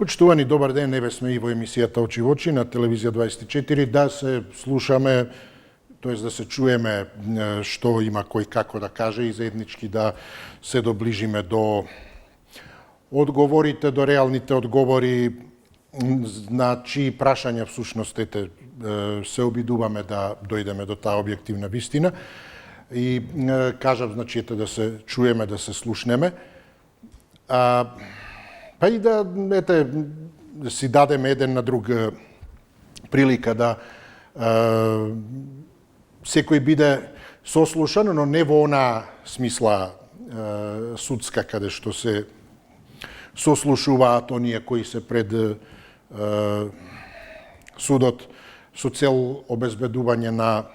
Почитувани, добар ден, еве сме и во емисијата Очи во очи на телевизија 24, да се слушаме, тоест да се чуеме што има кој како да каже и заеднички да се доближиме до одговорите, до реалните одговори на чии прашања всушност се обидуваме да дојдеме до таа објективна вистина. И кажав, значи, да се чуеме, да се слушнеме. Па и да си дадеме еден на друг прилика да секој биде сослушан, но не во она смисла судска, каде што се сослушуваат оние кои се пред судот со цел обезбедување на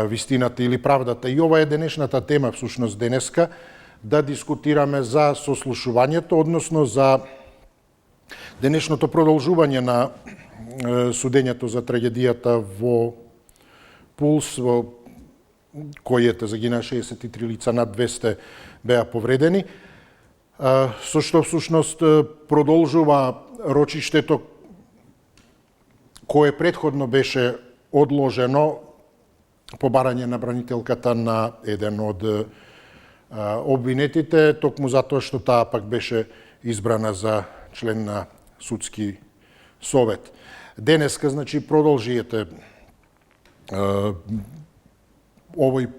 вистината или правдата. И ова е денешната тема, всушност денеска, да дискутираме за сослушувањето, односно за денешното продолжување на судењето за трагедијата во Пулс, во којата загина 63 лица, над 200 беа повредени, со што всушност продолжува рочиштето кое претходно беше одложено по барање на бранителката на еден од обвинетите, токму затоа што таа пак беше избрана за член на судски совет. Денеска, значи, продолжиете овој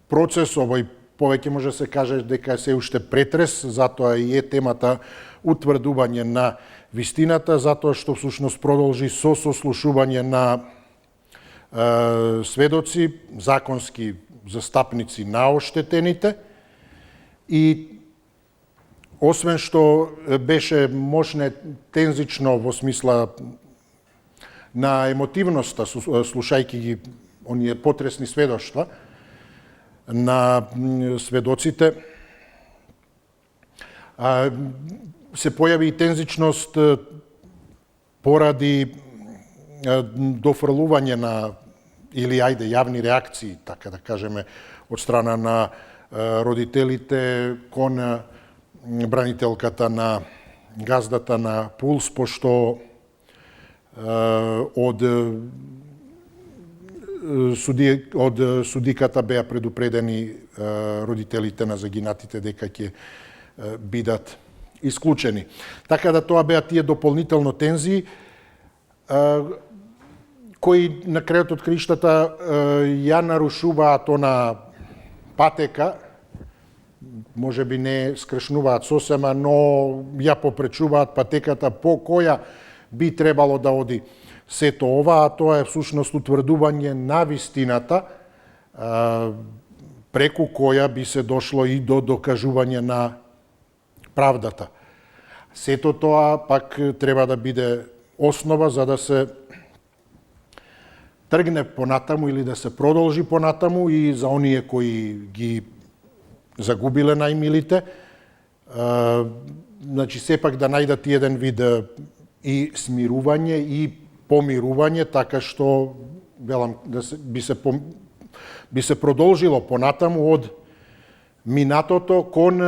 процес, овој повеќе може се каже дека се уште претрес, затоа и е темата утврдување на вистината, затоа што всушност продолжи со сослушување на сведоци, законски застапници на оштетените. И освен што беше мощне тензично во смисла на емотивноста, слушајќи ги оние потресни сведоштва на сведоците, се појави и тензичност поради дофрлување на или јавни реакции, така да кажеме, од страна на родителите кон бранителката на газдата на Пулс, пошто од судиката беа предупредени родителите на загинатите дека ќе бидат исклучени. Така да тоа беа тие дополнително тензии кои на крајот од криштата ја нарушуваат она патека, може би не скршнуваат сосема, но ја попречуваат патеката по која би требало да оди сето ова, а тоа е всушност утврдување на вистината, преку која би се дошло и до докажување на правдата. Сето тоа пак треба да биде основа за да се тргне понатаму или да се продолжи понатаму и за оние кои ги загубиле најмилите, значи сепак да најдат еден вид и смирување и помирување, така што велам би се продолжило понатаму од минатото кон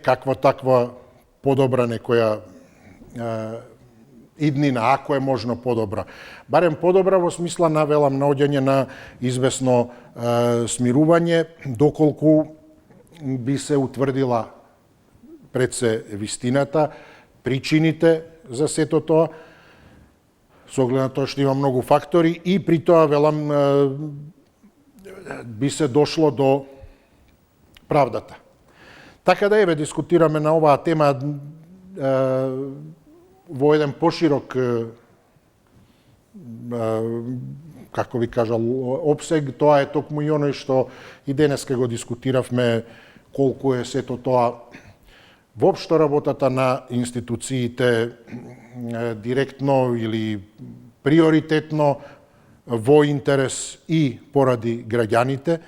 каква таква подобра некоја иднина, ако е можно подобра. Барем подобра во смисла на, велам, наоѓање на известно смирување, доколку би се утврдила пред се вистината, причините за сето тоа, со оглед на тоа што има многу фактори и при тоа, велам, би се дошло до правдата. Така да еве дискутираме на оваа тема во еден поширок, како ви кажал, обсег. Тоа е токму и оној што и денеска го дискутиравме, колку е сето тоа воопшто работата на институциите директно или приоритетно во интерес и поради граѓаните,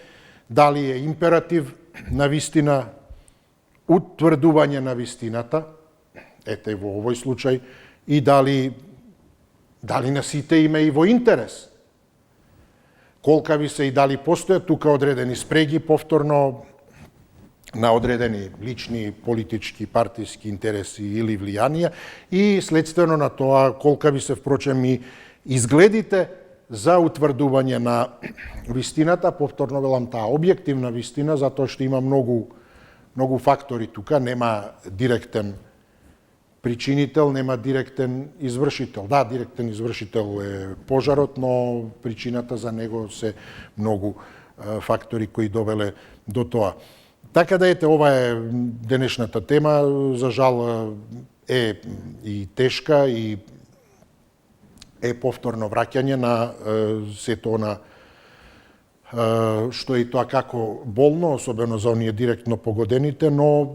дали е императив на вистина, утврдување на вистината, ете во овој случај, и дали на сите има и во интерес. Колкави се и дали постојат тука одредени спреги, повторно на одредени лични, политички, партиски интереси или влијанија и следствено на тоа колка би се впрочем и изгледите за утврдување на вистината, повторно велам таа објективна вистина, затоа што има многу фактори тука, нема директен причинител, нема директен извршител. Да, директен извршител е пожарот, но причината за него се многу фактори кои довеле до тоа. Така да ете, ова е денешната тема, за жал е и тешка и е повторно враќање на сето она што е и тоа како болно, особено за оние директно погодените, но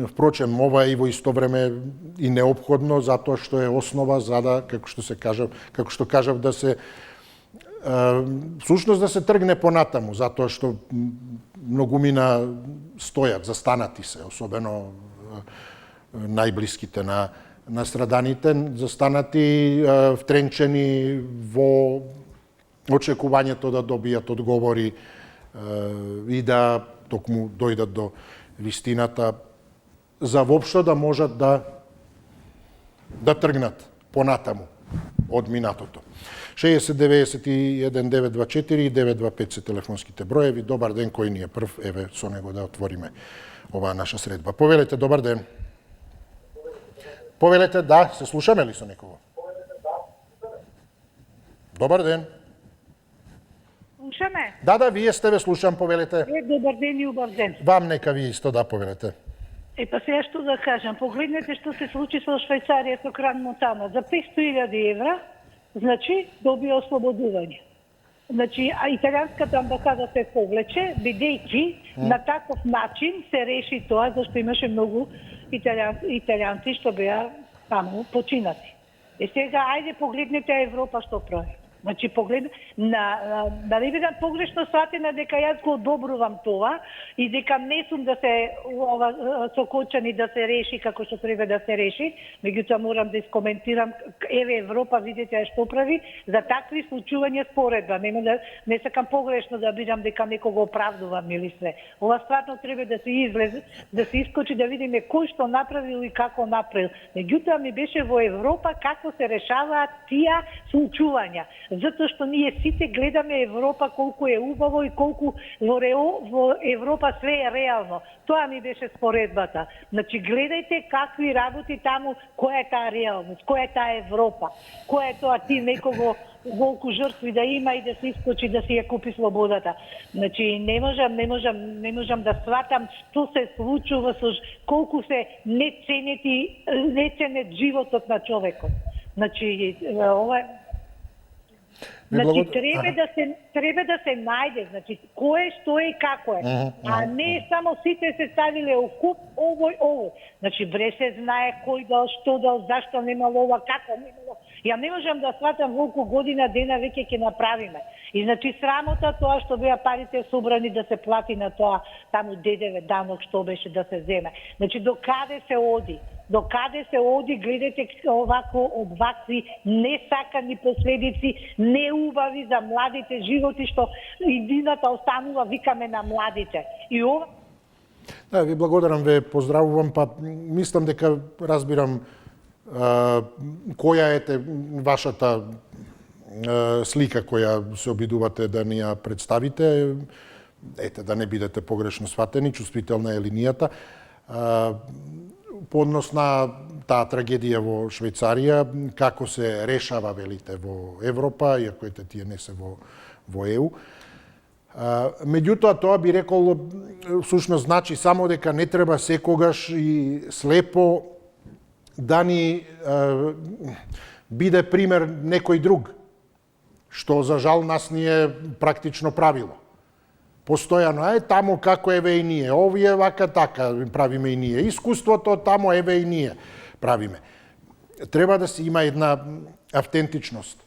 впрочем ова е и во исто време и неопходно затоа што е основа за да, како што кажав да се всушност да се тргне понатаму, затоа што многумина стојат, застанати се, особено најблиските на страданите, застанати втренчени во очекувањето да добијат одговори и да токму дојдат до вистината за воопшто да можат да тргнат понатаму од минатото. 60 91 924 и 925 се телефонските броеви. Добар ден, кој ни е прв? Еве, со него да отвориме оваа наша средба. Повелете, добар ден. Повелете, да, се слушаме ли со некого? Добар ден. Слушаме? Да, вие сте, ве слушам, повелете. Добар ден и убав ден. Вам нека вие исто да повелете. Па сега што да кажам, погледнете што се случи со Швајцарија, со Кран Монтана. За 500.000 евра, значи, добија ослободување. Значи, а италијанската амбасада се повлече, бидејќи на таков начин се реши тоа, зашто имаше многу италијанци што беа таму починати. Сега, ајде погледнете Европа што прави. Значи, поглед да не бидам погрешно сватена дека јас го одобрувам тоа и дека не сум да се сокочани да се реши како што треба да се реши, меѓутоа морам да искоментирам, еве Европа, видите што прави, за такви случувања споредба. Не сакам погрешно да бидам дека некого оправдувам или све. Ова стварно треба да се излезе, да се искочи да видиме кој што направил и како направил. Меѓутоа ми беше во Европа како се решаваат тие случувања. Затоа што ние сите гледаме Европа колку е убаво и колку во Европа све е реално. Тоа ми беше споредбата. Значи, гледајте какви работи таму, која е таа реалност, која е таа Европа, која е тоа ти некого волку жртви да има и да се искочи да си ја купи слободата. Значи, не можам да сватам што се случува со колку се не ценет животот на човекот. Значи, ова треба да се најде, значи кој што е и како е, а не само сите се ставиле у куп овој. Значи бре се знае кој дал, што дал, зашто немало ова, како немало. Ја не можам да сватам колку година дена веќе ќе направиме. И значи срамота тоа што беа парите собрани да се плати на тоа таму ДДВ данок што беше да се земе. Значи до каде се оди? До каде се оди, гледате од вакви несакани последици, неубави за младите животи, што идината останува, викаме, на младите. И ова... Да, ви благодарам, ве поздравувам, па мислам дека разбирам која е вашата слика која се обидувате да ни ја представите. Ете, да не бидете погрешно сватени, чувствителна е линијата. По однос на таа трагедија во Швајцарија, како се решава, велите, во Европа, иако ете тие не се во ЕУ. Меѓутоа, тоа би рекол, всушност значи само дека не треба секогаш и слепо да ни биде пример некој друг, што за жал нас ни е практично правило. Постојано, таму како еве и ние, овие вака така правиме и ние. Искуството таму еве и ние правиме. Треба да се има една автентичност.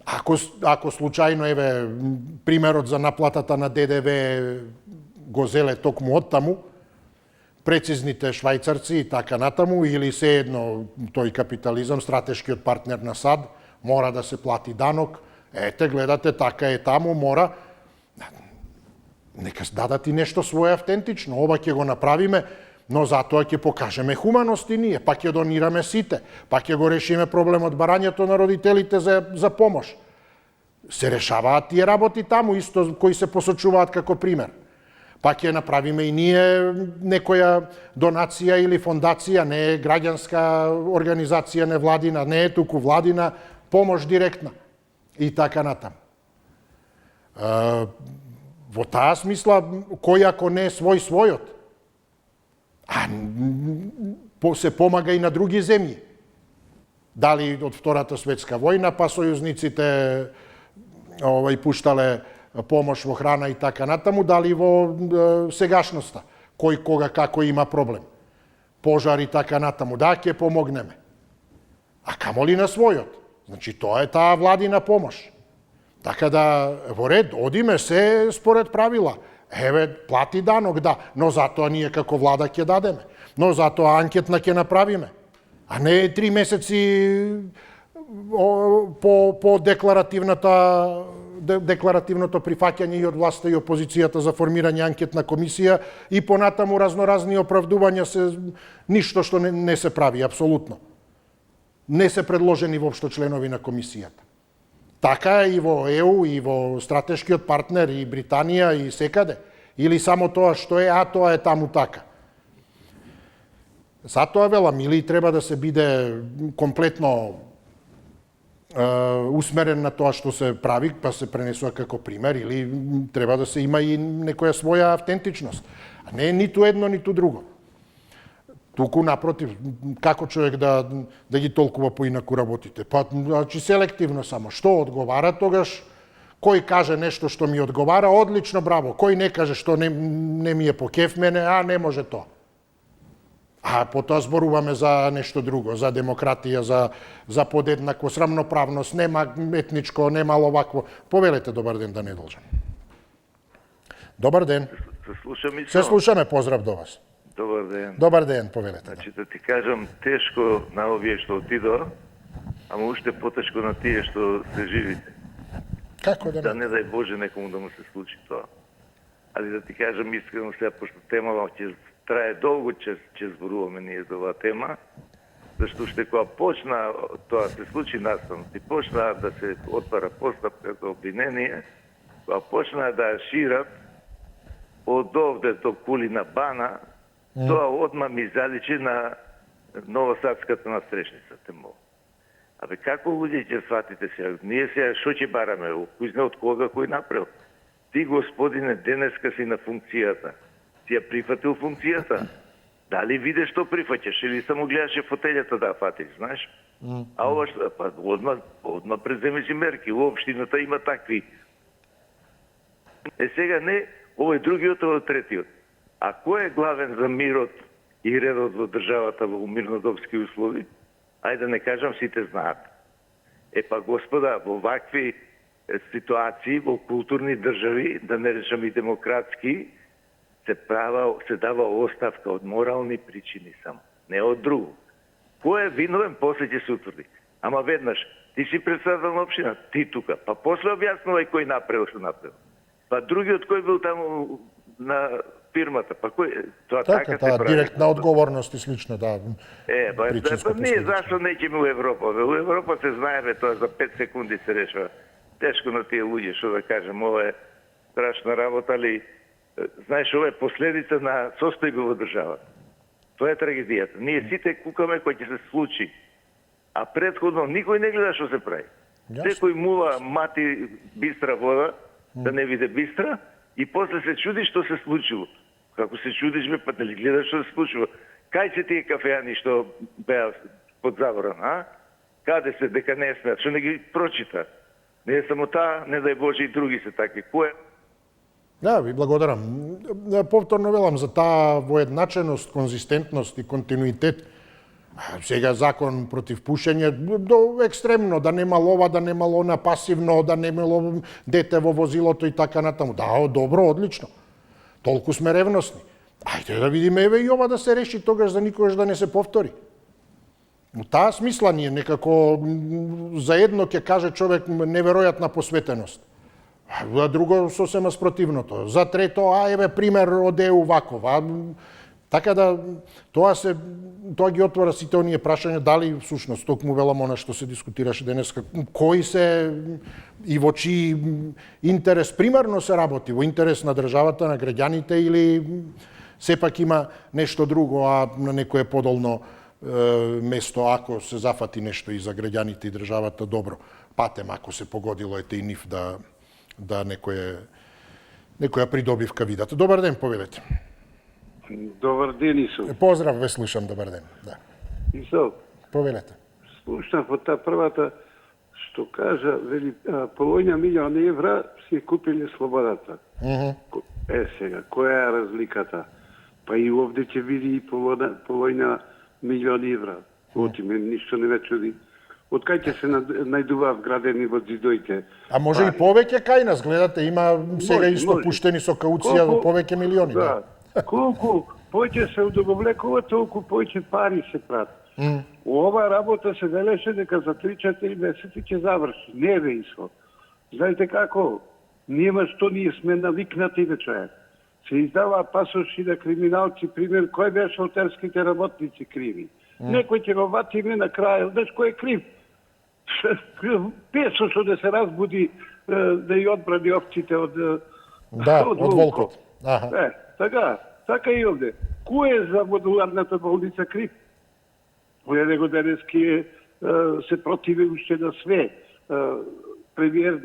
Ако случајно еве примерот за наплатата на ДДВ го зеле токму од таму, прецизните швајцарци и така натаму, или се едно тој капитализам, стратешкиот партнер на САД, мора да се плати данок, ете гледате така е таму, мора. Нека дадат и нешто свое автентично. Ова ќе го направиме, но затоа ќе покажеме хуманост и ние, па ќе донираме сите, па ќе го решиме проблемот барањето на родителите за помош. Се решаваат тие работи таму, исто кои се посочуваат како пример. Па ќе направиме и ние некоја донација или фондација, не е граѓанска организација, не владина, не е туку владина, помош директна. И така натаму. Во таа смисла, кој ако не е својот, се помага и на други земји. Дали од Втората светска војна, па сојузниците пуштале помош во храна и така натаму, дали во сегашноста, кој кога како има проблем. Пожар и така натаму, да, ќе помогнеме. А камоли на својот. Значи, тоа е таа владина помош. Така да, во ред, одиме се според правила. Еве, плати данок, да, но затоа ние како влада ќе дадеме. Но затоа анкетна ќе направиме. А не 3 месеци по декларативното прифаќање и од власта и опозицијата за формирање анкетна комисија и понатаму разноразни оправдувања ништо што не се прави, апсолутно. Не се предложени воопшто членови на комисијата. Така е и во ЕУ, и во стратешкиот партнер, и Британија, и секаде. Или само тоа што е, а тоа е таму така. Затоа велам, или треба да се биде комплетно усмерен на тоа што се прави, па се пренесува како пример, или треба да се има и некоја своја автентичност. А не ниту едно, ниту друго. Туку напротив, како човек да ги толкува поинаку работите? Па, значи, селективно само. Што одговара тогаш? Кој каже нешто што ми одговара? Одлично, браво. Кој не каже што не ми е по кеф мене? А, не може тоа. А потоа зборуваме за нешто друго, за демократија, за подеднаквост, равноправност, нема етничко, нема овакво. Повелете добар ден, да не должам. Добар ден. Се слушаме, поздрав до вас. Добар ден. Добар ден, повелете. Значи, да ти кажам, тешко на овие што отидоа, ама уште потешко на тие што се живите. Како да не? Да не дај Боже некому да му се случи тоа. Али да ти кажам искрено сега, пошто темава ќе трае долго, ќе зборуваме ние за оваа тема, зашто уште кога почна тоа се случи настанот и почна да се отвара постапка за обвинение, кога почна да шират од овде до Кулина бана, тоа одма ми заличи на Новосадската настрešница, темо. Абе, како луѓе ќе сватите сега? Ние сега шо ќе бараме? Кој знае од кога кој направил? Ти, господине, денеска си на функцијата. Ти ја прифатил функцијата? Дали видиш што прифаќаш или само гледаше фотелјата да фатиш, знаеш? А ова што, па одма преземеш и мерки. У општината има такви. Сега не, овој другиот, овој третиот. А кој е главен за мирот и редот во државата во мирнодопски услови? Ајде да не кажам, сите знаат. Па, господа, во вакви ситуации, во културни држави, да не речам и демократски, се дава оставка од морални причини само, не од друго. Кој е виновен, после ќе се утврди. Ама веднаш, ти си председател на општина, ти тука, па после објаснувај кој направил што направил. Па другиот кој бил таму на фирмата, па кој тоа така се прави. Директна одговорност и слично, да. Па ние зашто не ќеме у Европа? У Европа се знае, тоа за 5 секунди се решава. Тешко на тие луѓе, што да кажем, ова е страшна работа, али знаеш, ова е последица на состојба во државата. Тоа е трагедијата. Ние сите кукаме кој ќе се случи, а претходно никој не гледа што се прави. Секој мула мати бистра вода, да не виде бистра, и после се чуди што се случило. Како се чудиш, па дали гледаш што се случило? Кај се тие кафеани што беа под забрана, а? Каде се, дека не смеат, што не ги прочита? Не е само таа, не дај Боже и други се такви. Кој? Да, ви благодарам. Повторно велам за таа воедначеност, конзистентност и континуитет. Сега закон против пушење до екстремно, да немало ова, да немало она пасивно, да немало дете во возилото и така натаму. Да, добро, одлично. Толку сме ревностни. Ајде да видиме, еве и ова да се реши тогаш за никогаш да не се повтори. У таа смисла ние некако заедно ќе каже човек неверојатна посветеност А друго сосема спротивното. За трето, еве пример од ЕУ ваков. Така да тоа ги отвора сите оние прашања дали всушност токму велам она што се дискутираше денеска, кои се и во чии интерес примарно се работи, во интерес на државата, на граѓаните или сепак има нешто друго, а на некое подолно место ако се зафати нешто и за граѓаните и државата, добро. Патем ако се погодило ете и нив да некоја придобивка видат. Добар ден, повелете. Добар ден, Исо. Поздрав, ве слушам, добар ден. Да. Исо, Повелете. слушнав од таа првата што кажа, вели, половина милион евра си купиле слободата. Сега, која е разликата? Па и овде ќе види и половина милион евра. Отиме, ништо не ме чуди. Од кај ќе се најдуваат вградени во зидоите? А може и повеќе кај нас, гледате, има сега исто пуштени со кауција во повеќе милиони. Да. Колку повеќе се удобовлекува, толку повеќе пари се прават. Ова работа се велеше дека за 3-4 месеци ќе заврши. Не бе, Исо. Знаете како? Нема што ние сме навикнати да човек. Се издава пасоши на криминалци, пример, кој беше отерските работници криви. Некој ќе го ватиме на крај, знаеш кој е крив? Песо што да се разбуди да ја одбрани овците од волкот. Така и овде. Кој е за модуларната болница крив? Кој него денески се противи уште на све. Премиер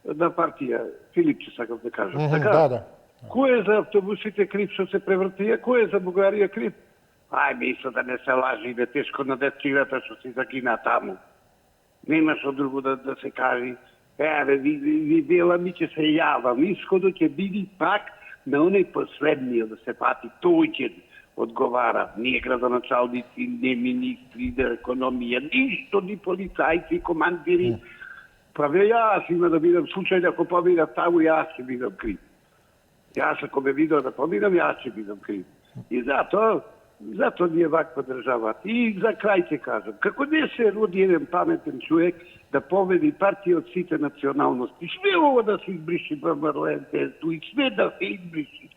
на партија, Филипче, сакам да кажам. Така? Кој е за автобусите крив што се превртија? Кој е за Бугарија крив? Мисля да не се лажи, бе, тешко на децигата што си загина таму. Нема што друго да се кажи. Ви бела ми ќе се јавам. Исходот ќе биде пак на оној последниот да се пати. Тој ќе одговара. Ние градоначалници, не министри за економија, ништо, ни полицајци, командири. Праве јас има да бидам случај ако поминам таму, јас ќе бидам крив. Јас ако ме видам да поминам, јас ќе бидам крив. И затоа ние ваква држава. И за крај ќе кажам, како не се роди еден паметен човек да поведи партија од сите националности, све ово да се избриши БМР-НТС, и све да се избриши.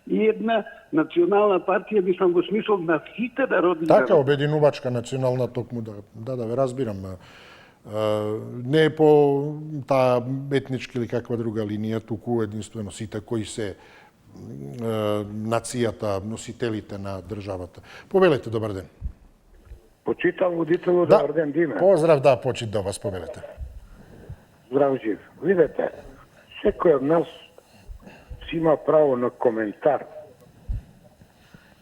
И една национална партија, мислам во смисол на сите народни народи. Така, обединувачка национална токму, да ве разбирам. Не е по таа етнички или каква друга линија, туку единствено сите кои се нацијата, носителите на државата. Повелете, добар ден. Почитам водителу, добар ден, Диме. Поздрав, почит до вас, повелете. Здрав жив. Видете, секој од нас си има право на коментар,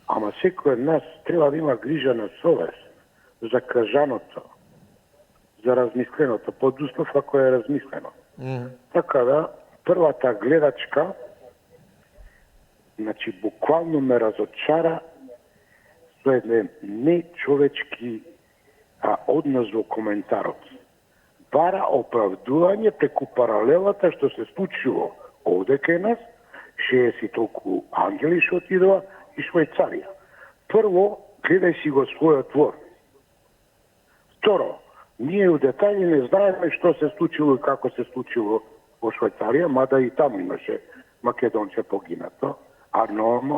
ама секој од нас треба да има грижа на совест за кажаното, за размисленото, подуслов ако е размислено. Така да, првата гледачка, значи, буквално ме разочара со еден нечовечки однос во коментарот. Бара оправдување преку паралелата што се случило овде кај нас, 60 толку ангели што отидоа и Швајцарија. Прво, гледај си го својот двор. Второ, ние у детали не знаеме што се случило и како се случило во Швајцарија, мада и таму имаше македонче погинато. А норма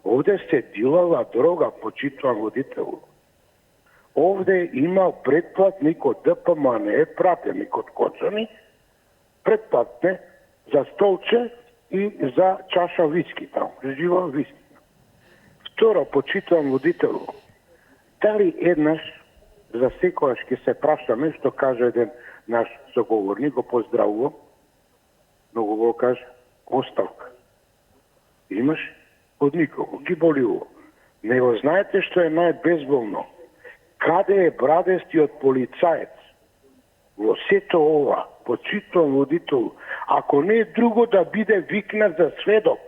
овде се дилала дрога, почитувам водителу. Овде има предплатник од ДПМН, не е пратеник од Кочани, предплатне за столче и за чаша виски таму, жива виски. Второ, почитувам водителу, дали еднаш за секојаш ќе се прашаме, што каже еден наш соговорник, го поздравувам, многу го каже, оставка. Имаш од никого, ги боли ово. Него знаете што е најбезболно? Каде е брадестиот полицаец? Во сето ова, почитувам водител, ако не е друго да биде викнат за сведок,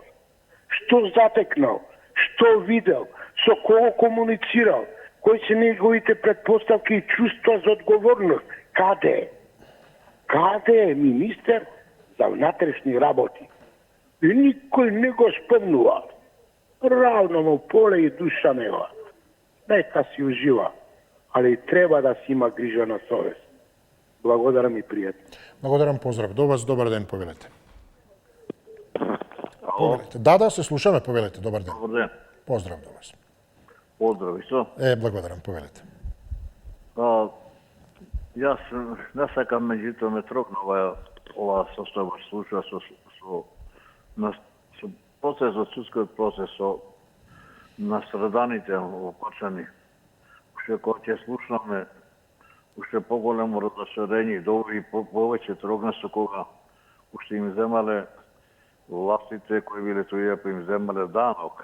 што затекнал, што видел, со кого комуницирал, кои се неговите предпоставки и чувства за одговорност. Каде е? Каде е министер за внатрешни работи? И никој не го спомнува. Равно му поле и душа нема. Нека си ужива, али треба да си има грижа на совест. Благодарам и пријатно. Благодарам, поздрав до вас, добар ден, повелете. Повелете. Да, се слушаме, повелете, добар ден. Добар ден. Поздрав до вас. Поздрав, исто. Благодарам, повелете. Јас не сакам, меѓутоа ме трогна ова состојба случува со процесот, судскиот процес со настраданите опачани. Уште кога ќе слушаме, уште поголемо разоширење и добри повеќе трогна со кога уште им земале властите кои биле туѓа, па им земале данок,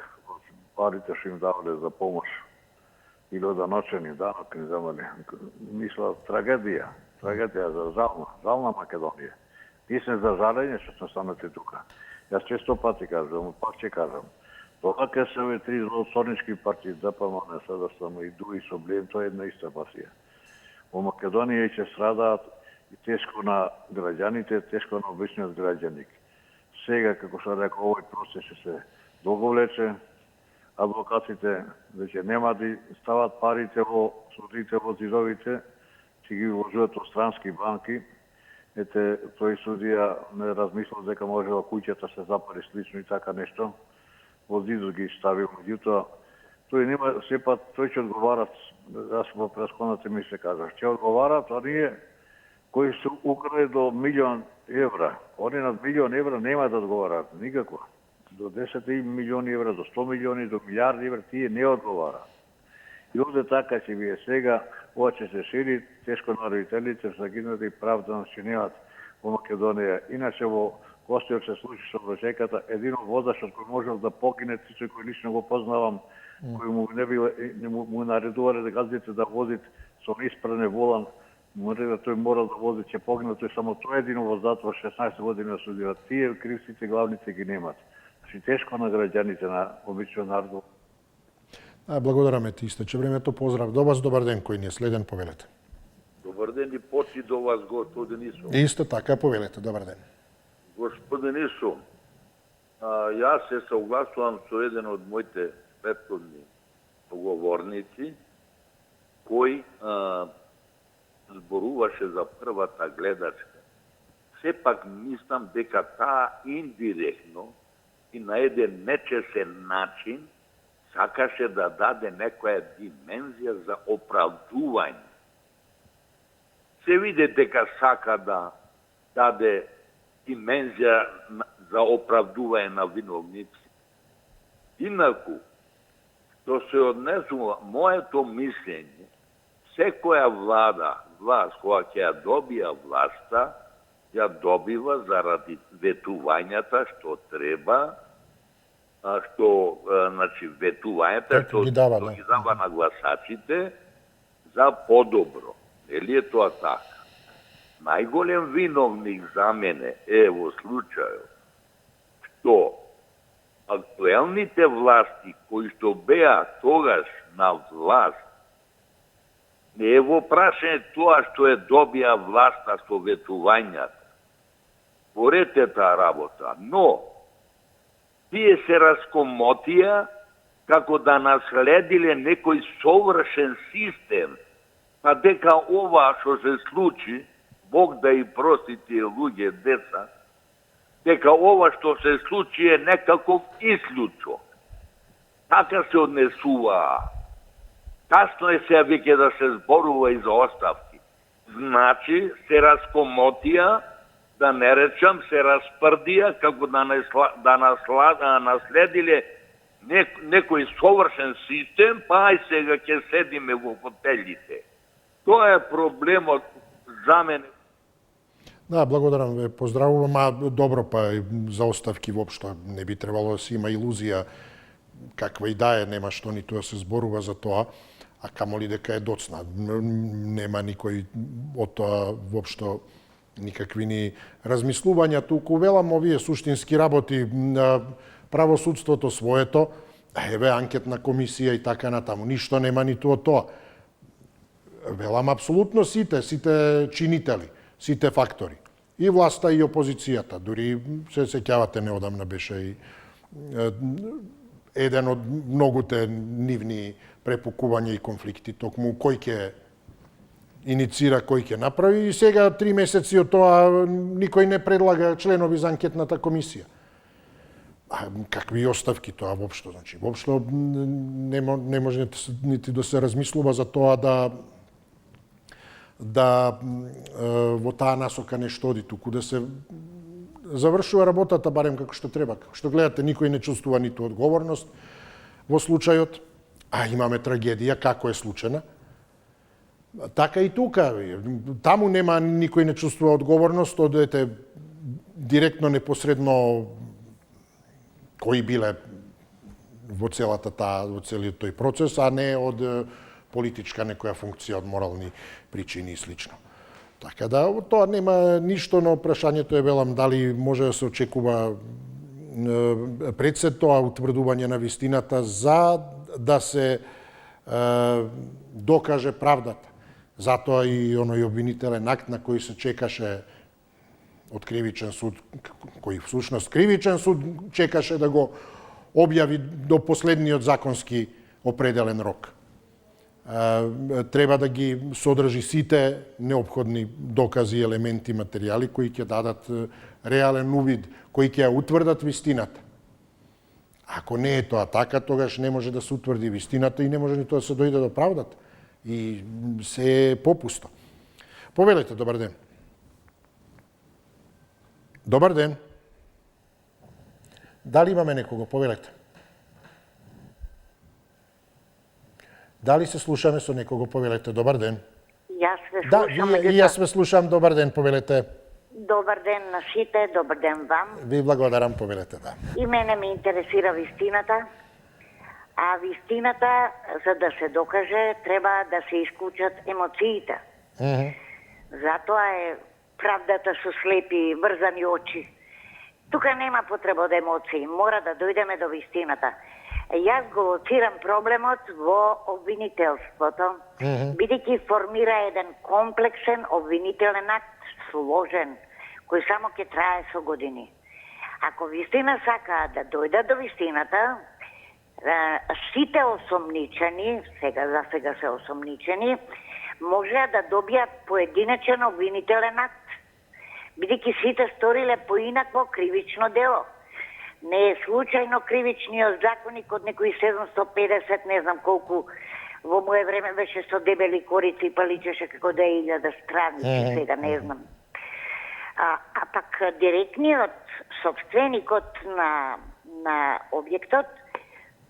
парите што им давале за помош. Или одоночени данок им земале. Мисла, трагедија за жална Македонија. Ние сме за жалење што сме станати тука. Јас често пати кажам, пак ќе кажам, тоа ке се овие три злосорнички партии, ДПМН, СДСМ и ДУИ со Блем, тоа е една иста партија. Во Македонија ќе страдаат и тешко на граѓаните, тешко на обичниот граѓаник. Сега, како што рекол, овој процес ќе се долго влече, адвокатите веќе нема да стават парите во судите, во зидовите, ќе ги вложуваат во странски банки. Ете, тој судија не размислил дека можела куќата се запали слично и така нешто. Во зидот ги ставил, меѓутоа, тој нема, сепак тој ќе одговарат, јас во пресконата ми се кажав, ќе одговарат оние кои се украли до 1.000.000 евра. Они над 1.000.000 евра нема да одговарат, никако. До 10 милиони евра, до 100 милиони, до милиарди евра, тие не одговарат. И овде така ќе биде сега, ова ќе се шири, тешко на родителите, загинати и правда начинуваат во Македонија. Иначе во Костиот се случи со брошеката, едино возачот кој можел да покине, тие кој лично го познавам, кој му не биле, му наредувале да газите да возит со испране волан, тој морал да вози, ќе погина, тој само тој едино во затвор 16 години осудива. Тие кривците главните ги немат. Значи тешко на граѓаните, на обичниот народ. Благодараме ти, истече времето. Поздрав до вас, добар ден, кој ни е следен, повелете. Добар ден и почи до вас, господин Исо. Исто така, повелете, добар ден. Господин Исо, јас се согласувам со еден од моите претходни поговорници, кој зборуваше за првата гледачка. Сепак мислам дека таа индиректно и на еден нечесен начин сакаше да даде некоја димензија за оправдување. Се види дека сака да даде димензија за оправдување на виновници. Инаку, што се однесува моето мислење, секоја власт која ќе ја добија власта, ја добива заради ветувањата што треба, што значи ветувањата што ги дава на гласачите за подобро. Нели е тоа така? Најголем виновник за мене е во случајот што актуелните власти кои што беа тогаш на власт не е во прашање тоа што е добија власта со ветувањата. Порете таа работа, но тие се раскомотија како да наследиле некој совршен систем, па дека ова што се случи, Бог да и прости тие луѓе, деца, дека ова што се случи е некаков исклучок. Така се однесуваа. Касно е сега веќе да се зборува и за оставки. Значи, се раскомотија, да не речам, се распрдија како да наследиле некој совршен систем, па ај сега ќе седиме во хотелите. Тоа е проблемот за мене. Да, благодарам ве, поздравувам, добро, па за оставки воопшто не би требало да се има илузија каква и да е, нема што ниту да се зборува за тоа, а камоли дека е доцна. Нема никој од тоа воопшто никакви ни размислувања, туку велам овие суштински работи, правосудството своето, еве анкетна комисија и така натаму, ништо нема ниту од тоа. Велам апсолутно сите чинители, сите фактори. И власта и опозицијата, дури се сеќавате неодамна беше и еден од многуте нивни препукувања и конфликти, токму кој ќе иницира кој ќе направи и сега 3 месеци од тоа никој не предлага членови за анкетната комисија. Какви оставки тоа воопшто, значи воопшто не може нити да се размислува за тоа да во таа насока нешто оди, туку да се завршува работата барем како што треба. Како што гледате, никој не чувствува ниту одговорност во случајот, а имаме трагедија како е случена. Така и тука, таму нема никој не чувствува одговорност, одете директно непосредно кои биле во целиот тој процес, а не од политичка некоја функција, од морални причини и слично. Така да, тоа нема ништо, но прашањето е, велам, дали може да се очекува пред се тоа утврдување на вистината за да се докаже правдата. Затоа и оној обвинителен акт на кој се чекаше од кривичен суд, кој всушност кривичен суд чекаше да го објави до последниот законски определен рок. Треба да ги содржи сите неопходни докази, елементи, материјали кои ќе дадат реален увид, кои ќе ја утврдат вистината. Ако не е тоа така, тогаш не може да се утврди вистината и не може нито да се дојде до правдата. И се е попусто. Повелете, добар ден. Добар ден. Дали имаме некого? Повелете. Дали се слушаме со некого? Повелете. Добар ден. Јас се слушам. Да, и јас ве слушам. Добар ден, повелете. Добар ден на сите, добар ден вам. Ви благодарам, повелете, да. И мене ме интересира вистината. А вистината, за да се докаже, треба да се исклучат емоциите. Затоа е правдата со слепи, врзани очи. Тука нема потреба од емоции, мора да дојдеме до вистината. Јас го лоцирам проблемот во обвинителството, бидејќи формира еден комплексен обвинителен акт, сложен, кој само ќе трае со години. Ако вистина сакаат да дојдат до вистината, сите осомничени, за сега се осомничени, може да добијат поединечен обвинителен акт, бидејќи сите сториле поинакво кривично дело. Не е случајно кривичниот законник од некои 750, не знам колку, во моје време беше со дебели корици, па личеше како да е 1000 страници, сега не знам. А пак директниот собственикот на објектот,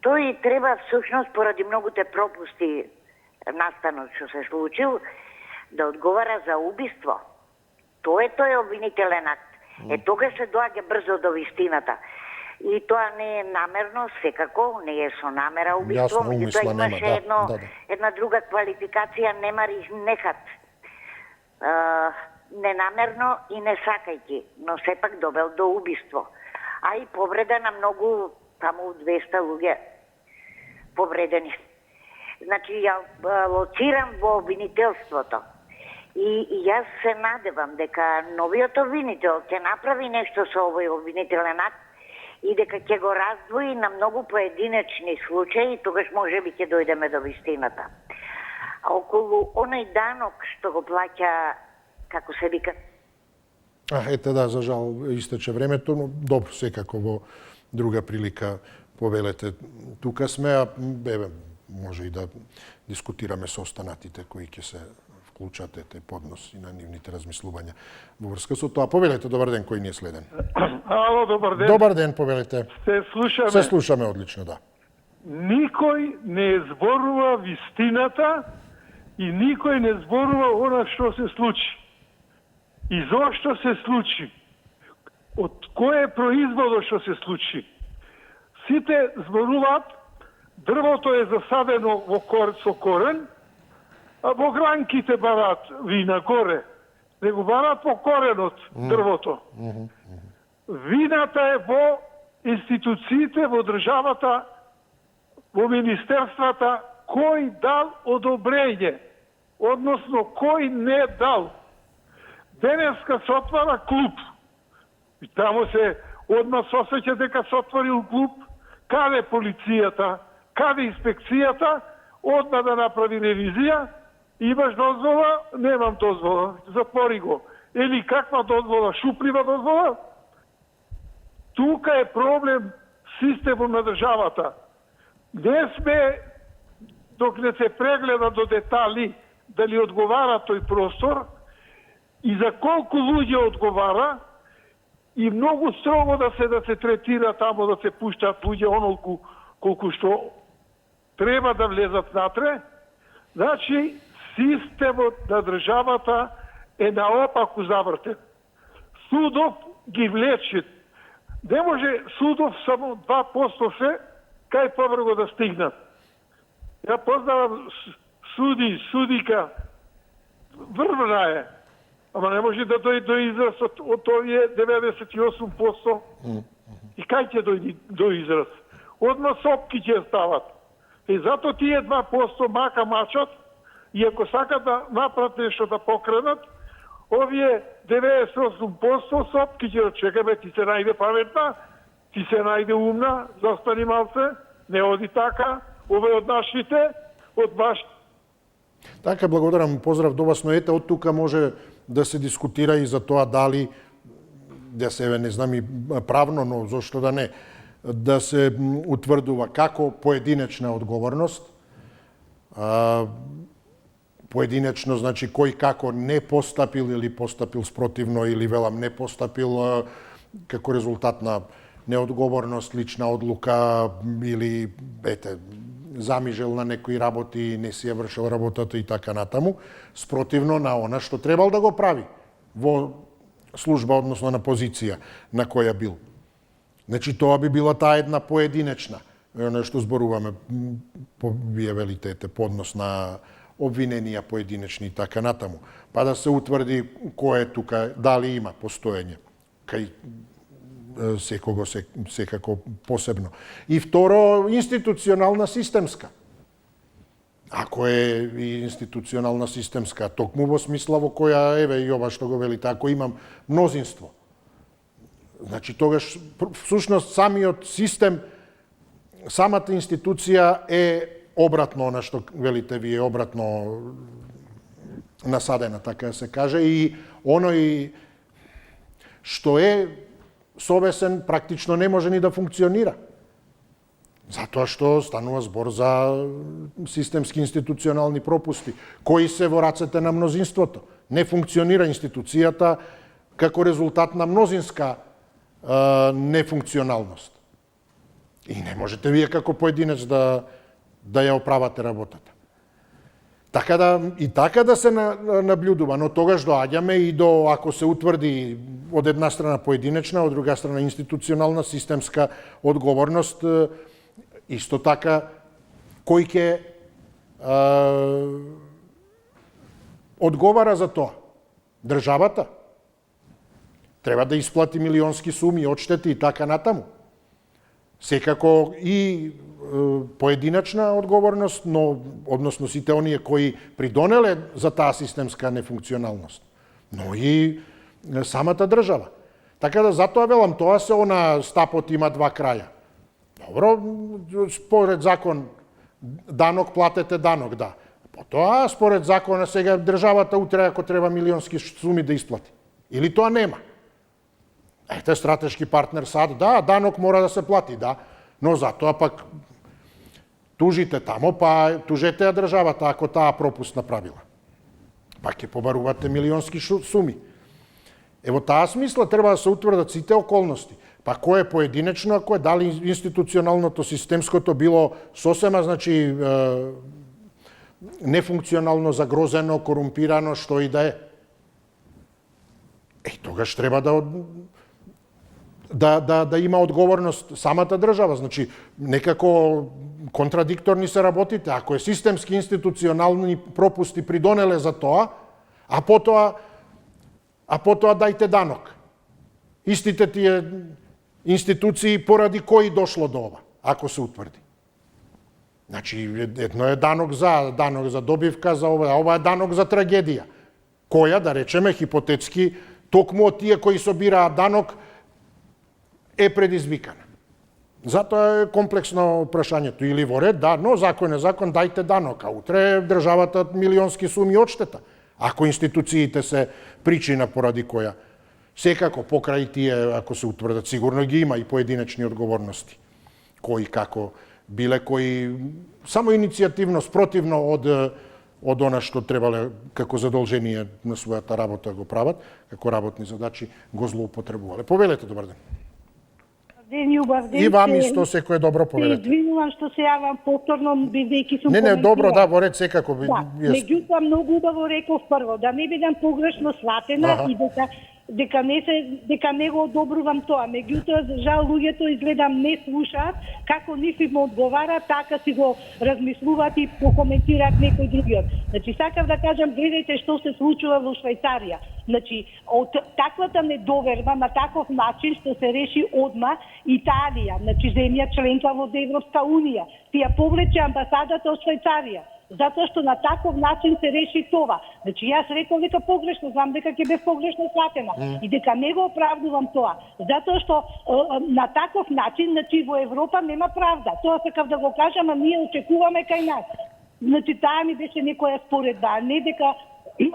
тој треба всушност поради многуте пропусти настанот што се случил, да одговара за убиство. Тој е обвинителен акт. Тога се доаѓа брзо до вистината. И тоа не е намерно, секако, не е со намера убиство, меѓутоа имаше една друга квалификација, немар и нехат. Ненамерно и не сакајќи, но сепак довел до убиство. А и повреда на многу, таму 200 луѓе повредени. Значи, ја лоцирам во обвинителството. И јас се надевам дека новиот обвинител ќе направи нешто со овој обвинителен акт и дека ќе го раздвои на многу поединечни случаи и тогаш може би ќе дојдеме до вистината. А околу оној данок што го плаќа, како се вика? Ете да, за жал истече времето, но добро, секако во друга прилика повелете. Тука сме, може и да дискутираме со останатите кои ќе се вклучат поднос и на нивните размислувања во врска со тоа. Повелете, добар ден, кој ни е следен. Ало, добар ден. Добар ден, повелете. Се слушаме. Се слушаме одлично, да. Никој не зборува вистината и никој не зборува она што се случи. И зошто се случи? Од кој е производот што се случи? Сите зборуваат, дрвото е засадено со корен, а во гранките барат вина горе. Не го барат по коренот дрвото. Вината е во институциите, во државата, во министерствата, кој дал одобрење, односно кој не дал. Денеска се отвара клуб. И таму се одма сосеќа дека се отворил клуб. Каде полицијата, каде инспекцијата, одма да направи ревизија Имаш дозвола, немам дозвола, затвори го. Или каква дозвола, шуплива дозвола? Тука е проблем системот на државата. Не сме, док не се прегледа до детали, дали одговара тој простор и за колку луѓе одговара, и многу строго да се третира тамо, да се пуштат луѓе онолку колку што треба да влезат натре. Значи, системот на државата е наопаку завртен. Судов ги влече. Не може судов само 2% се, кај поврго да стигнат. Ја познавам судика, врвна е, ама не може да дојде до израз од овие 98%. И кај ќе дојде до израз? Одма сопки ќе стават. И зато тие 2% мака мачат, и ако сакат да направат нешто да покренат, овие 98% сопки ќе чекаме, ти се најде паметна, ти се најде умна, застани малце, не оди така, ове од нашите, од баш. Така, благодарам, поздрав до вас, но ете, од тука може да се дискутира и за тоа дали, да се, не знам и правно, но зошто да не, да се утврдува како поединечна одговорност, поединечно, значи, кој како не постапил или постапил спротивно, или велам не постапил како резултат на неодговорност, лична одлука, или, ете, замижел на некои работи и не си ја вршил работата и така натаму, спротивно на она што требал да го прави во служба, односно на позиција на која бил. Значи, тоа би била таа една поединечна, нешто зборуваме, вие велите, поднос на обвиненија поединечни и така натаму. Па да се утврди кој е тука, дали има постоење, кај секого секако посебно. И второ, институционална системска. Ако е институционална системска, токму во смисла во која, еве и ова што го велите, ако имам мнозинство, значи тогаш, всушност, самиот систем, самата институција е обратно на што велите вие, обратно насадена, така да се каже, и оној што е совесен практично не може ни да функционира. Затоа што станува збор за системски институционални пропусти, кои се во рацете на мнозинството. Не функционира институцијата како резултат на мнозинска нефункционалност. И не можете вие како поединец да ја оправате работата. Така да се наблюдува, но тогаш доаѓаме и до, ако се утврди од една страна поединечна, од друга страна институционална системска одговорност, исто така, кој ќе одговара за тоа? Државата? Треба да исплати милионски суми, одштети и така натаму. Секако и поединачна одговорност, но односно сите оние кои придонеле за таа системска нефункционалност, но и самата држава. Така да затоа велам, тоа се она стапот има два краја. Добро, според закон данок платете данок, да. Потоа според закона сега државата утре ако треба милионски суми да исплати. Или тоа нема. Ете, стратешки партнер САД, да, данок мора да се плати, да, но затоа пак тужите тамо, па тужете ја државата ако таа пропуст направила. Па ќе побарувате милионски суми. Ево таа смисла треба да се утврдат сите околности. Па кој е поединечно, ако е дали институционалното, системското било сосема, значи нефункционално, загрозено, корумпирано, што и да е. Тогаш треба да има одговорност самата држава. Значи, некако контрадикторни се работите. Ако е системски институционални пропусти придонеле за тоа, а потоа дајте данок. Истите тие институции поради кои дошло до ова, ако се утврди. Значи, едно е данок за добивка, за ова е данок за трагедија. Која, да речеме, хипотетски, токму од тие кои собираат данок, е предизвикана. Затоа е комплексно прашањето. Или во ред, да, но закон е закон, дајте данок, а утре државата милионски суми одштета. Ако институциите се причина поради која. Секако, покрај тие, ако се утврдат, сигурно ги има и поединечни одговорности. Кои како биле, кои само иницијативно, спротивно од она што требале како задолжение на својата работа го прават, како работни задачи, го злоупотребувале. Повелете, добар ден. Ден, убав ден. И вам исто, секое добро, повелете. Се извинувам што се јавам повторно, бидејќи сум Не, добро, да, во ред секако. Да, меѓутоа многу убаво реков прво, да не бидам погрешно сватена и дека не го одобрувам тоа. Меѓутоа, жал, луѓето изгледам не слушаат, како нив им одговара, така си го размислуваат и покоментираат некој другиот. Значи, сакав да кажам, гледајте што се случува во Швајцарија. Значи, од таквата недоверба на таков начин што се реши одма Италија, значи земја членка во Европска унија, тија повлече амбасадата од Швајцарија. Затоа што на таков начин се реши това. Значи, јас реков дека погрешно, знам дека ќе бев погрешно сватена и дека не го оправдувам тоа. Затоа што на таков начин, значи, во Европа нема правда. Тоа сакав да го кажам, а ние очекуваме кај нас. Значи, таа ми беше некоја споредба, не дека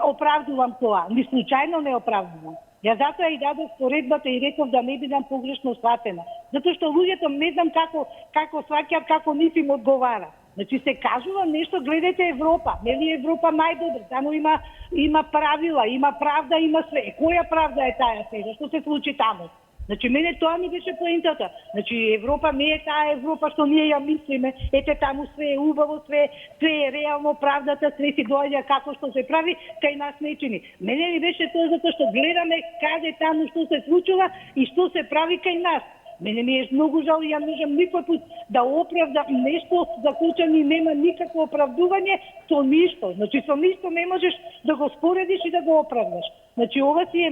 оправдувам тоа. Ни случајно не оправдувам. Ја затоа и дадов споредбата и реков да не бидам погрешно сватена. Затоа што луѓето не знам како сваќаат, како нив им одговара. Значи се кажува нешто, гледајте Европа, нели Европа најдобро, таму има правила, има правда, има све. Која правда е таа сега? Што се случи таму? Значи мене тоа ми беше поентата. Значи Европа не е таа Европа што ние ја мислиме. Ете таму све е убаво, све е реално, правдата, све си доаѓа како што се прави, кај нас не чини. Мене ми беше тоа затоа што гледаме каде таму што се случува и што се прави кај нас. Мене ми е многу жал и ја можам никој пат да оправдам нешто за кое ни нема никакво оправдување со ништо. Значи со ништо не можеш да го споредиш и да го оправдаш. Значи ова си е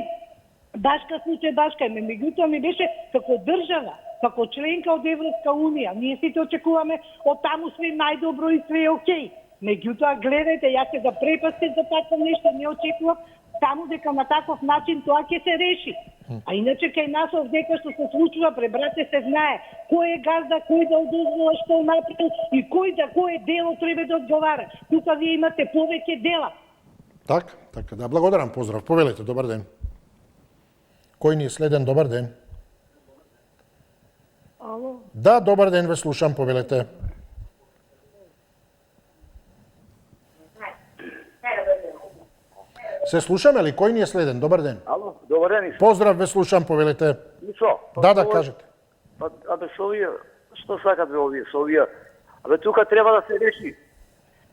башка случај башка, меѓутоа ми беше како држава, како членка од Европска унија. Ние сите очекуваме од таму све најдобро и све окей. Меѓутоа гледајте, јас се да препастив за такво нешто, не очекувам само дека на таков начин тоа ќе се реши. А иначе кај нас овдека што се случува, пребрате, се знае кој е газда, кој да одозвола што направил и кој за кое дело треба да одговара. Тука вие имате повеќе дела. Така, да, благодарам, поздрав. Повелете, добар ден. Кој ни е следен, добар ден. Ало? Да, добар ден, ве слушам, повелете. Се слушаме ли? Кој ни е следен? Добар ден. Ало, добар ден. Поздрав, ве слушам, повелете. Нишо. Да, кажете. Абе, со овие, што сакат бе овие, со овие? Абе, тука треба да се реши.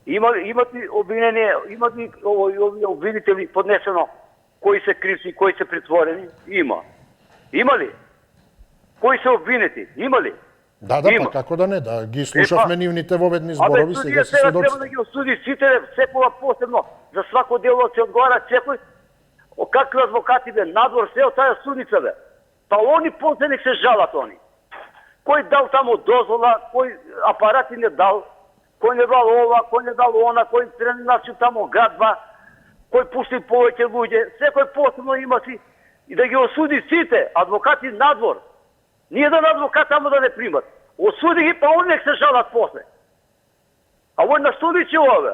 Имат ли обвинение, имат ли овие обвинители поднесено кои се кривци, кои се притворени? Има. Има ли? Кои се обвинети? Има ли? Да, па како да не, да ги слушавме нивните воведни зборови, сега се сведоци. Треба да ги осуди сите, секоја посебно, за свако дело се одговара секој. Какви адвокати бе, надвор се од таа судница бе. Па они после се жалат они. Кој дал таму дозвола, кој апарати не дал, кој не дал ова, кој не дал она, кој тренаци таму гадба, кој пушти повеќе луѓе, секој посебно има си и да ги осуди сите, адвокати надвор. Ние да на адвокат таму да не примат. Осуди ги, па они нек се жалат после. А овој на што личи ова бе?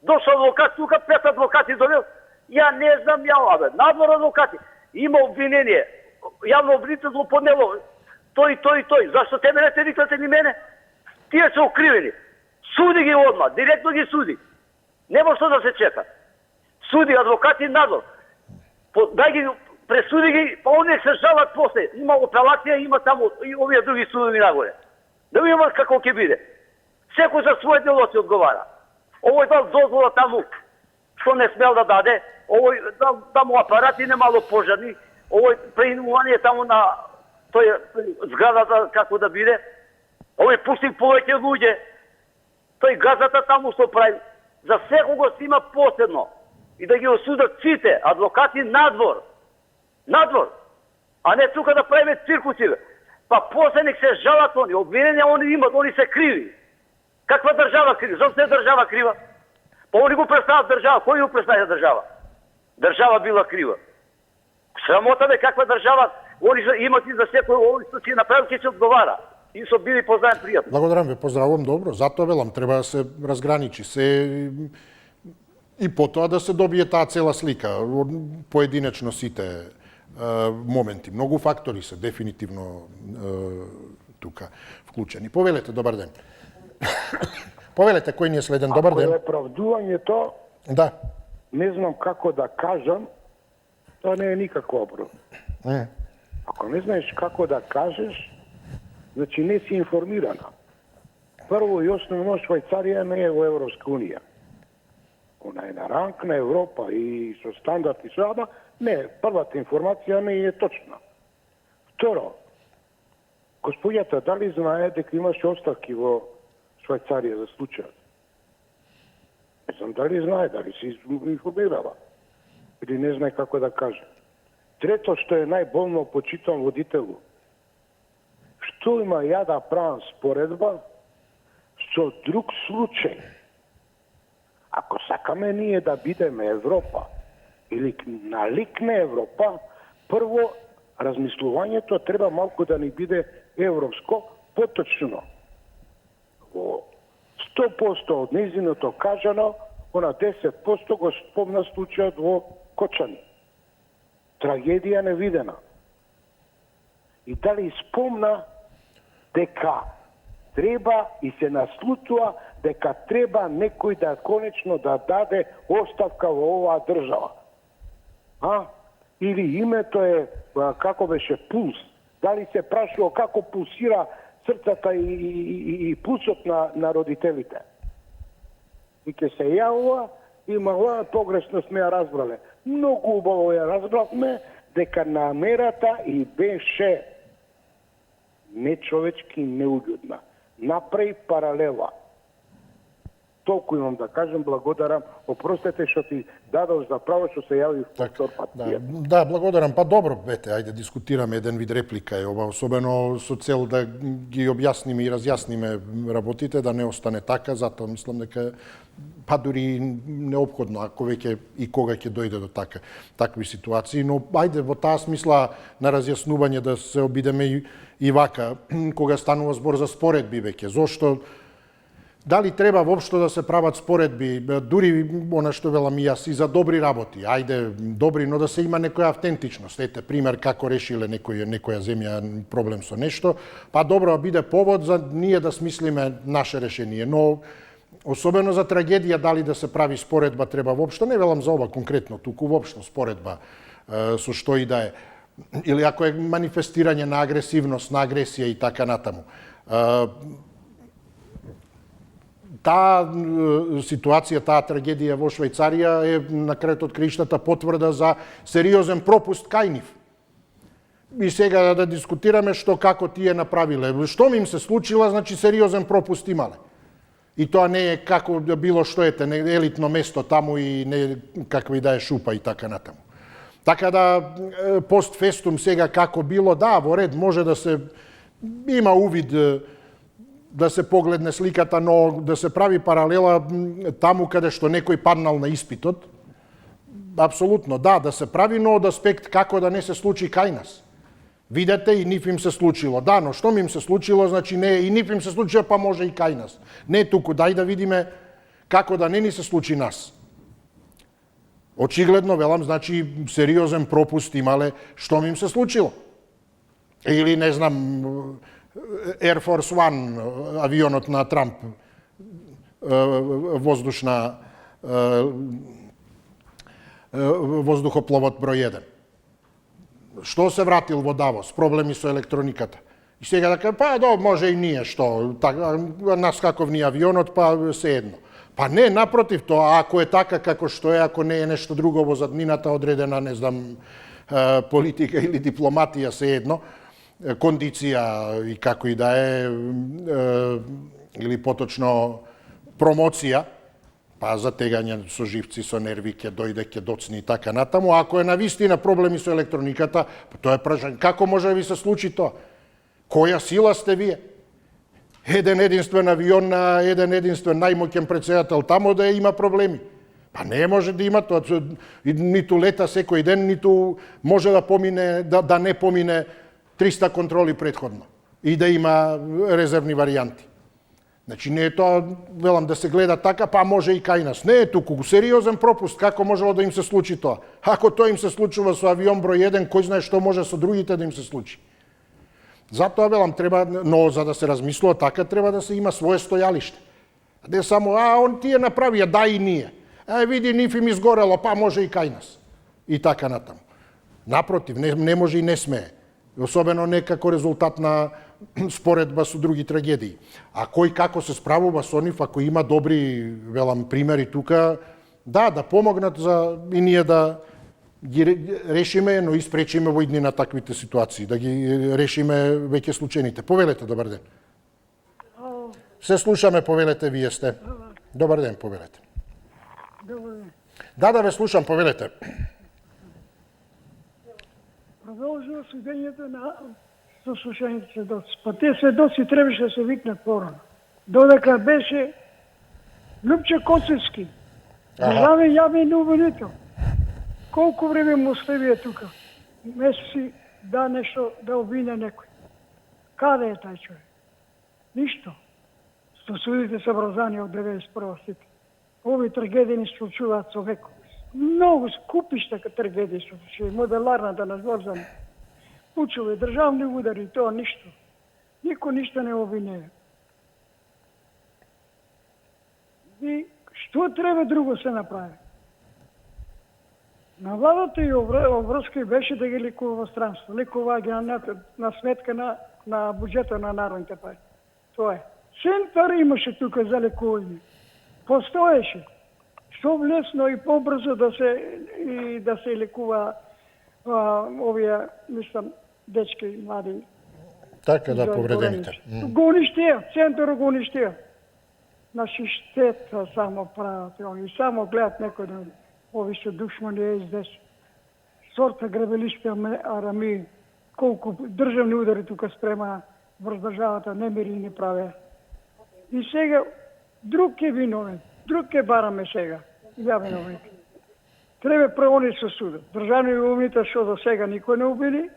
Дошол адвокат, тука 5 адвокати довел. Ја не знам ја, бе. Надвор адвокати. Има обвинение. Јавно обвинител го поднело. Тој. Зашто тебе не те викате ни мене? Тие се окривени. Суди ги одма, директно ги суди. Нема што да се чека. Суди адвокати надвор. Дај ги, пресуди ги, па они се жалат после. Има апелација, има таму и овие други судови нагоре. Да видиме како ќе биде. Секој за своје дело се одговара. Овој дал дозвола таму што не смел да даде, овој дал таму апарати немало пожарни, овој преинување таму на тој зградата како да биде, овој пусти повеќе луѓе, тој газата таму што прави, за секого си има посебно и да ги осудат сите адвокати надвор, а не тука да правиме циркуси. Па после нек се жалат они, обвинени они имат, они се криви. Каква држава крива? Зошто е држава крива? Па они го представат држава. Кој го представя држава? Држава била крива. Срамота бе, каква држава? Они имат и за секој овој што си направил, ќе се одговара. и со били познаем пријатно. Благодарам ве, поздравувам, добро. Затоа велам, треба да се разграничи се и потоа да се добие таа цела слика од поединечно сите моменти. Многу фактори се дефинитивно тука вклучени. Повелете, добар ден. Повелете, кој ни е следен, добар ден. Ако е оправдувањето, да. Не знам како да кажам, тоа не е никакво оправдување. Ако не знаеш како да кажеш, значи не си информирана. Прво и основно, Швајцарија не е во Европска унија. Она е на ранг на Европа и со стандард и со ама, не, првата информација не е точна. Второ, господјата дали знае дека имаше оставки во Швајцарија за случајот? Не знам дали знае, дали се информирала. Или не знае како да каже. Трето, што е најболно, почитувам водителу. Што има ја да правам споредба со друг случај? Ако сакаме ние да бидеме Европа, или налик на Европа, прво, размислувањето треба малку да ни биде европско, поточно. Во 100% од нејзиното кажано, она 10% го спомна случајот во Кочани. Трагедија невидена. И дали спомна дека треба и се наслутува дека треба некој да конечно да даде оставка во оваа држава. Или името е, како беше, пулс. Дали се прашува како пулсира срцата и пулсот на родителите. И ке се јавува, имала погрешно сме ја разбрале. Многу убаво ја разбравме дека намерата и беше нечовечки неуљудна. Направи паралела. Толку имам да кажем, благодарам. Опростете што ти дадов за право што се јави втор пат. Да, благодарам. Па добро, бете, ајде дискутираме, еден вид реплика е ова, особено со цел да ги објасниме и разјасниме работите, да не остане така, затоа мислам дека па дури неопходно, ако веќе и кога ќе дојде до такви ситуации, но ајде во таа смисла на разјаснување да се обидеме и вака, кога станува збор за споредби веќе. Зошто дали треба воопшто да се прават споредби, дури она што велам и јас, и за добри работи, ајде добри, но да се има некоја автентичност. Ете, пример како решиле некоја земја проблем со нешто, па добро биде повод за ние да смислиме наше решение, но особено за трагедија дали да се прави споредба треба воопшто, не велам за ова конкретно, туку воопшто споредба со што и да е. Или ако е манифестирање на агресивност, на агресија и така натаму. Таа ситуација, таа трагедија во Швајцарија е на крајот од краиштата потврда за сериозен пропуст кај нив. И сега да дискутираме што како тие направиле. Што им се случила, значи сериозен пропуст имале. И тоа не е како било што ете, не елитно место таму и не каква и да е шупа и така натаму. Така да, постфестум сега како било, да, во ред, може да се има увид да се погледне сликата, но да се прави паралела таму каде што некој паднал на испитот, апсолутно, да се прави, но од аспект како да не се случи кај нас. Видете, и нив им се случило. Да, но што им се случило, значи не, и нив им се случило, па може и кај нас. Не туку, дај да видиме како да не ни се случи нас. Очигледно, велам, значи, сериозен пропуст имале што им се случило. Или, не знам, Air Force One, авионот на Трамп, воздухопловот број 1. Што се вратил во Давос? Проблеми со електрониката. И сега да кажа, па да, може и ние, што, нас каков ни авионот, па се едно. Па не, напротив, тоа, ако е така како што е, ако не е нешто друго во заднината одредена, не знам, политика или дипломатија, се едно, кондиција и како и да е, или поточно промоција, па затегање со живци, со нерви, ќе дојде, ќе доцни и така натаму. Ако е навистина проблеми со електрониката, тоа е прашање. Како може да ви се случи тоа? Која сила сте вие? Еден единствен авион на еден единствен најмоќен претседател тамо да има проблеми. Па не може да има тоа. Ниту лета секој ден, ниту може да помине, да не помине 300 контроли претходно. и да има резервни варијанти. Значи не е тоа, велам, да се гледа така, па може и кај нас. Не е туку сериозен пропуст, како можело да им се случи тоа. Ако тоа им се случува со авион број 1, кој знае што може со другите да им се случи. Затоа велам, треба, но за да се размислува така, треба да се има свое стојалиште. Не само, он тие направија, да и ние. Види, ниф им изгорело, па може и кај нас. И така натаму. Напротив, не може и не смее. Особено не како резултат на споредба со други трагедии. А кој како се справува со нив, ако има добри, велам, примери тука, да помогнат за и ние да ги решиме, но и спречиме во идни на таквите ситуации, да ги решиме веќе случајните. Повелете, добар ден. Се слушаме, повелете, вие сте. Добар ден, повелете. Добар ден. Да, ве слушам, повелете. Продолжува судењето на сослушаните сведоци. Па те сведоци требаше да се викнат порано. Додека беше Лјупче Коцевски, државен јавен обвинител. Колку време му оставија тука? Месеци да нешто да обвине некој. Каде е тај човек? Ништо. Со судите се врзани од 91 сите. Ови трагедии не случуваат со веков. Многу скупишта трагедии се случуваат. Моделарната на Зорзан. Пучови, државни удари, тоа ништо. Никој ништо не обвинува. И што треба друго се направи? На владата и обврска беше да ги лекува во странство. Лекува ги на сметка на буџетот на народните пари. Тоа е. Центар имаше тука за лекување. Постоеше. Што влесно и побрзо да се лекува овие, мислам, дечки, млади. Така да, повредените. Го уништија, центар го уништија. Наши штета само прават, и само гледат некој да ови се душмани СДС. Сорта грабелишки арами, колку државни удари тука спрема врз државата, немири не праве. И сега, друг е виновен, друг е бараме сега, јавен обвинител. Треба прогони со судот. Државни обвинител што до сега никој не убили,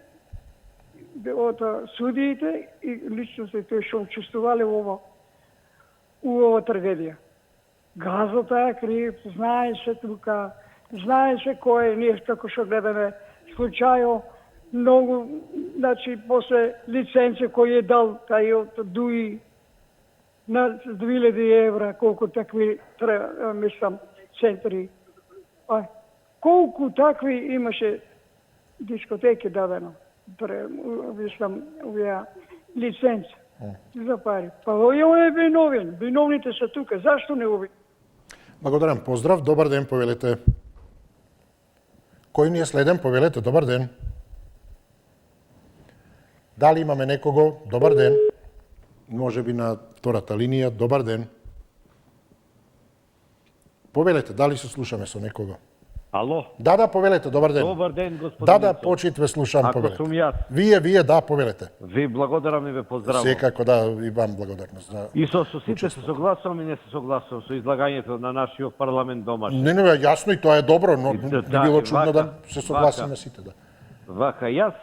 од судиите и личности тој што учествувале во ова трагедија. Газата е крив, знае се тука, знае се кој е, ние како што гледаме случајо, многу, значи, после лиценце кој е дал тај од ДУИ на 2000 евра, колку такви, мислам, центри. Колку такви имаше дискотеки дадено, мислам, овие лиценце за пари. Па овој е виновен, виновните се тука, зашто не уби? Благодарам, поздрав, добар ден, повелете. Кој ни е следен, повелете, добар ден. Дали имаме некого? Добар ден. Може би на втората линија, добар ден. Повелете, дали се слушаме со некого? Ало? Да, повелете, добар ден. Добар ден, господин Мицо. Да, почит ве слушам, повелете. Ако сум јас. Вие, да, повелете. Ви благодарам и ве поздравувам. Секако, да, и вам благодарност. Да. И со сите се согласувам и не се согласувам со излагањето на нашиот парламент домашен. Не, јасно и тоа е добро, но би било чудно да се согласиме сите, да. Вака, јас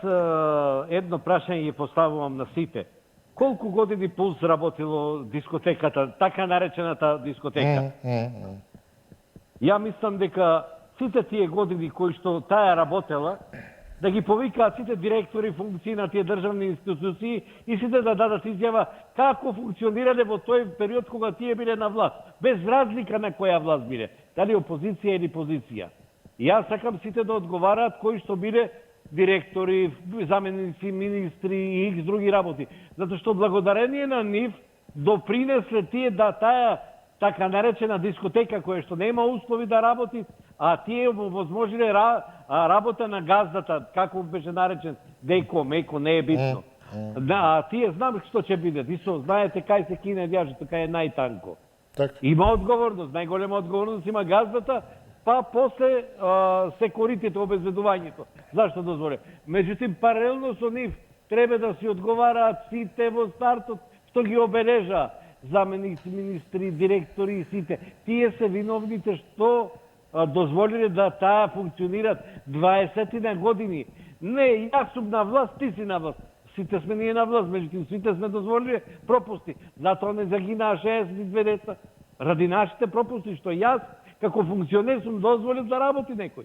едно прашање ги поставувам на сите. Колку години Пулс работило дискотеката, така наречената дискотека? Ја мислам дека сите тие години кои што таа работела, да ги повикаат сите директори, функции на тие државни институции и сите да дадат изјава како функционирале во тој период кога тие биле на власт, без разлика на која власт биле, дали опозиција или позиција. И јас сакам сите да одговараат кои што биле директори, заменици, министри и икс други работи. Затоа што благодарение на нив допринесле тие да таа така наречена дискотека која што нема услови да работи, а тие возможиле работа на газдата, како беше наречен, деко, меко, не е битно. А тие знам што ќе биде. Дисо, знаете кај се кине јажето, кај е најтанко. Има одговорност, најголема одговорност има газдата, па после секуритето, обезбедувањето. Зашто дозволе? Меѓутоа, паралелно со нив, треба да си одговараат сите во стартот, што ги обележа заменици, министри, директори и сите. Тие се виновните што дозволиле да таа функционират 20 години. Не, јас сум на власт, ти си на власт. Сите сме ние на власт, меѓутоа сите сме дозволили пропусти. Затоа не загинаа 62 деца. Ради нашите пропусти, што јас, како функционер, сум дозволил да работи некој.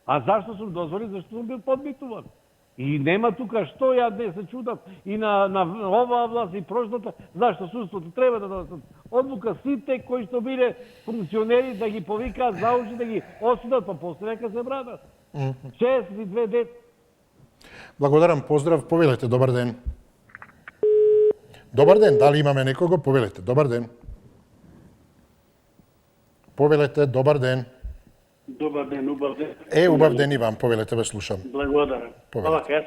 А зашто сум дозволил? Зашто сум бил подмитуван. И нема тука што ја не се чудам и на оваа власт и прошлата, зашто судството треба да донесат одлука сите кои што биле функционери да ги повикаат за уши, да ги осудат, па после нека се бранат. 62 деца. Благодарам, поздрав, повелете, добар ден. Добар ден, дали имаме некого? Повелете, добар ден. Повелете, добар ден. Добар ден, убав ден. Убав ден и вам, повелете, ве слушам. Благодарам. Јас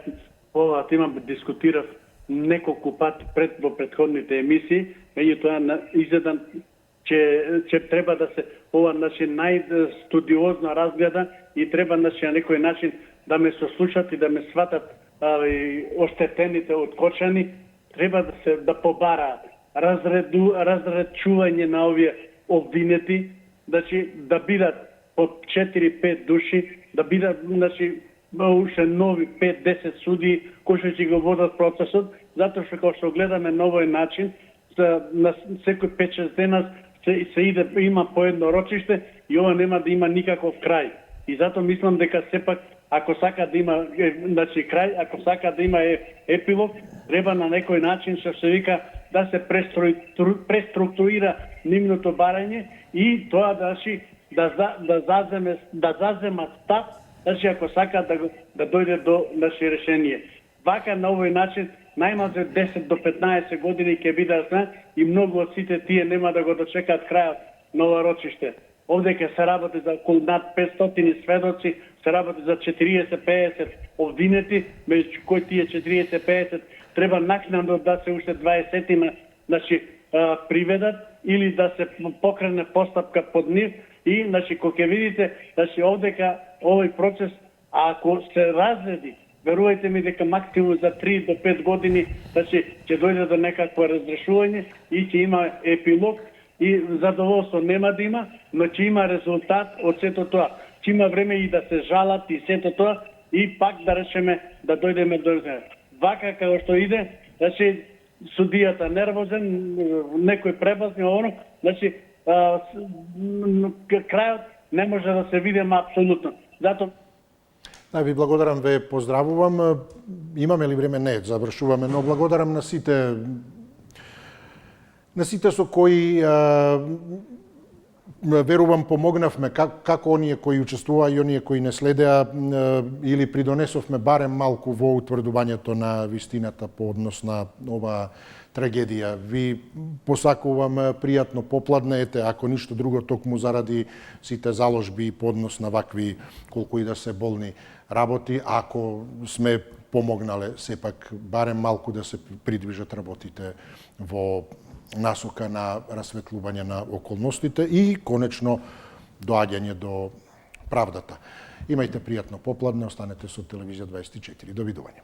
ова тема дискутирав неколку пати во претходните емисии, меѓутоа изгледам че треба да се ова најстудиозно разгледа и треба на некој начин да ме сослушат и да ме сватат оштетените од Кочани, треба да побараат разречување на овие обвинети, да бидат по 4-5 души, да бидат уште нови 5-10 суди кои ќе го водат процесот, затоа што кога што гледаме на овој начин, на секој 5-6 дена се иде, има по едно рочиште и ова нема да има никаков крај. И затоа мислам дека сепак ако сака да има крај, ако сака да има епилог, треба на некој начин што се вика да се преструктурира нивното барање и тоа да зазема став, ако сака да дојде до решение. Вака на овој начин најмалку 10 до 15 години ќе бидат и многу од сите тие нема да го дочекаат крајот на ова рочиште. Овде ќе се работи за околу над 500 сведоци, се работи за 40-50 обвинети, меѓу кои тие 40-50 треба накнадно да се уште 20 приведат или да се покрене постапка под нив и кога ќе видите овдека овој процес, ако се разреди, верувајте ми дека максимум за 3 до 5 години ќе дојде до некакво разрешување и ќе има епилог и задоволство нема да има, но ќе има резултат од сето тоа. Ќе има време и да се жалат и сето тоа и пак да речеме да дојдеме до вака како што иде, судијата нервозен, некој пребазни, крајот не може да се видиме апсолутно. Затоа ви благодарам, ве поздравувам. Имаме ли време? Не, завршуваме, но благодарам на сите со кои верувам помогнавме, како оние кои учествуваа и оние кои не следеа, или придонесовме барем малку во утврдувањето на вистината по однос на оваа трагедија. Ви посакувам пријатно попладнеете, ако ништо друго, токму заради сите заложби по однос на вакви, колку и да се болни работи, ако сме помогнале сепак барем малку да се придвижат работите во насока на расветлување на околностите и конечно доаѓање до правдата. Имајте пријатно попладне, останете со Телевизија 24. Довидување.